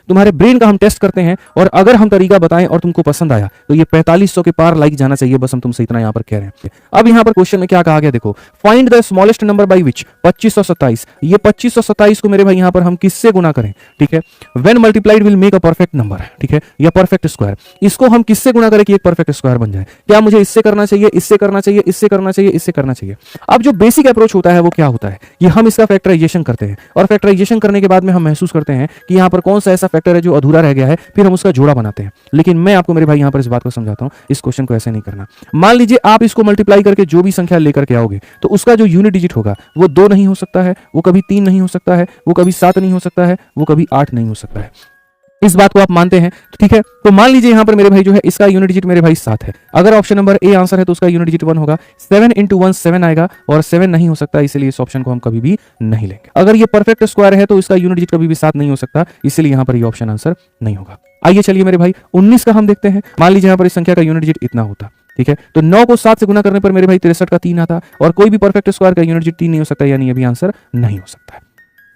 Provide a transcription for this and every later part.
तुम्हारे ब्रेन का हम टेस्ट करते हैं, और अगर हम तरीका बताएं और तुमको पसंद आया तो ये 4500 के पार लाइक जाना चाहिए, बस हम तुमसे इतना यहाँ पर कह रहे हैं। अब यहाँ पर क्वेश्चन में क्या कहा गया देखो, find the smallest number by which 2527, ये 2527 को मेरे भाई यहाँ पर हम किससे गुना करें, ठीक है, when multiplied will make a perfect number, ठीक है, या परफेक्ट स्क्वायर, इसको हम किससे गुना करें कि एक परफेक्ट स्क्वायर बन जाए। क्या मुझे इससे करना चाहिए, इससे करना चाहिए, इससे करना चाहिए, इससे करना चाहिए। अब जो बेसिक अप्रोच होता है वो क्या होता है कि हम इसका फैक्टराइजेशन करते हैं, और फैक्टराइजेशन करने के बाद में हम महसूस करते हैं कि यहाँ पर कौन सा ऐसा फैक्टर है जो अधूरा रह गया है, फिर हम उसका जोड़ा बनाते हैं। लेकिन मैं आपको मेरे भाई यहाँ पर इस बात को समझाता हूँ, इस क्वेश्चन को ऐसे नहीं करना। मान लीजिए आप इसको मल्टीप्लाई करके जो भी संख्या लेकर के आओगे तो उसका जो यूनिट डिजिट होगा वो 2 नहीं हो सकता है, वो कभी 3 नहीं हो सकता है, वो कभी 7 नहीं हो सकता है, वो कभी 8 नहीं हो सकता है। इस बात को आप मानते हैं, ठीक है। तो मान लीजिए यहां पर मेरे भाई जो है इसका यूनिट डिजिट मेरे भाई 7 है। अगर ऑप्शन नंबर ए आंसर है तो उसका यूनिट डिजिट 1 होगा। 7 × 1 7 आएगा, और 7 नहीं हो सकता, इसलिए इस ऑप्शन को हम कभी भी नहीं लेंगे। अगर ये परफेक्ट स्क्वायर है तो इसका यूनिट डिजिट कभी भी 7 नहीं हो सकता, इसलिए यहां पर ये ऑप्शन आंसर नहीं होगा। आइए चलिए मेरे भाई 19 का हम देखते हैं। मान लीजिए यहां पर इस संख्या का यूनिट डिजिट इतना होता, ठीक है, तो 9 को 7 से गुना करने पर मेरे भाई 63 का 3 आता, और कोई भी परफेक्ट स्क्वायर का यूनिट डिजिट 3 नहीं हो सकता, यानी ये भी आंसर नहीं हो सकता है।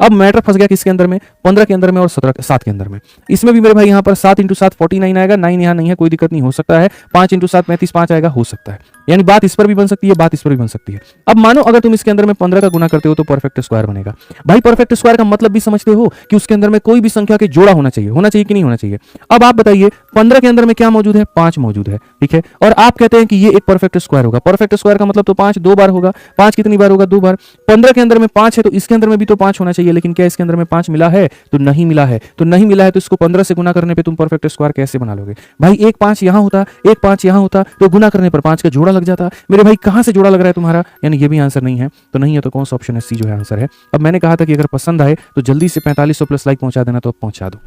अब मैटर फंस गया किसके अंदर में, 15 के अंदर में और 7 के अंदर में। इसमें भी मेरे भाई यहाँ पर 7 × 7 49 आएगा, 9 यहाँ नहीं है, कोई दिक्कत नहीं, हो सकता है। 5 × 7 35 5 आएगा, हो सकता है। यानी बात इस पर भी बन सकती है, बात इस पर भी बन सकती है। अब मानो अगर तुम इसके अंदर में 15 का गुना करते हो तो परफेक्ट स्क्वायर बनेगा। भाई परफेक्ट स्क्वायर का मतलब भी समझते हो कि उसके अंदर में कोई भी संख्या के जोड़ा होना चाहिए कि नहीं होना चाहिए। अब आप बताइए 15 के अंदर में क्या मौजूद है, 5 मौजूद है, ठीक है, और आप कहते हैं कि ये एक परफेक्ट स्क्वायर होगा। परफेक्ट स्क्वायर का मतलब तो 5 2 बार होगा। 5 कितनी बार होगा, 2 बार। 15 के अंदर में 5 है तो इसके अंदर में भी तो 5 होना चाहिए, लेकिन क्या इसके अंदर में 5 मिला है, तो नहीं मिला है। तो नहीं मिला है तो इसको 15 से गुना करने पे तुम परफेक्ट स्क्वायर कैसे बना लोगे। भाई एक 5 यहां होता, एक 5 यहां होता, तो गुना करने पर 5 का जोड़ा लग जाता। मेरे भाई कहां से जोड़ा लग रहा है तुम्हारा, यानी ये भी आंसर नहीं है। तो नहीं है तो कौन सा ऑप्शन है, सी जो है आंसर है। अब मैंने कहा था कि अगर पसंद आए तो जल्दी से 4500 प्लस लाइक पहुंचा देना, तो अब पहुंचा दो।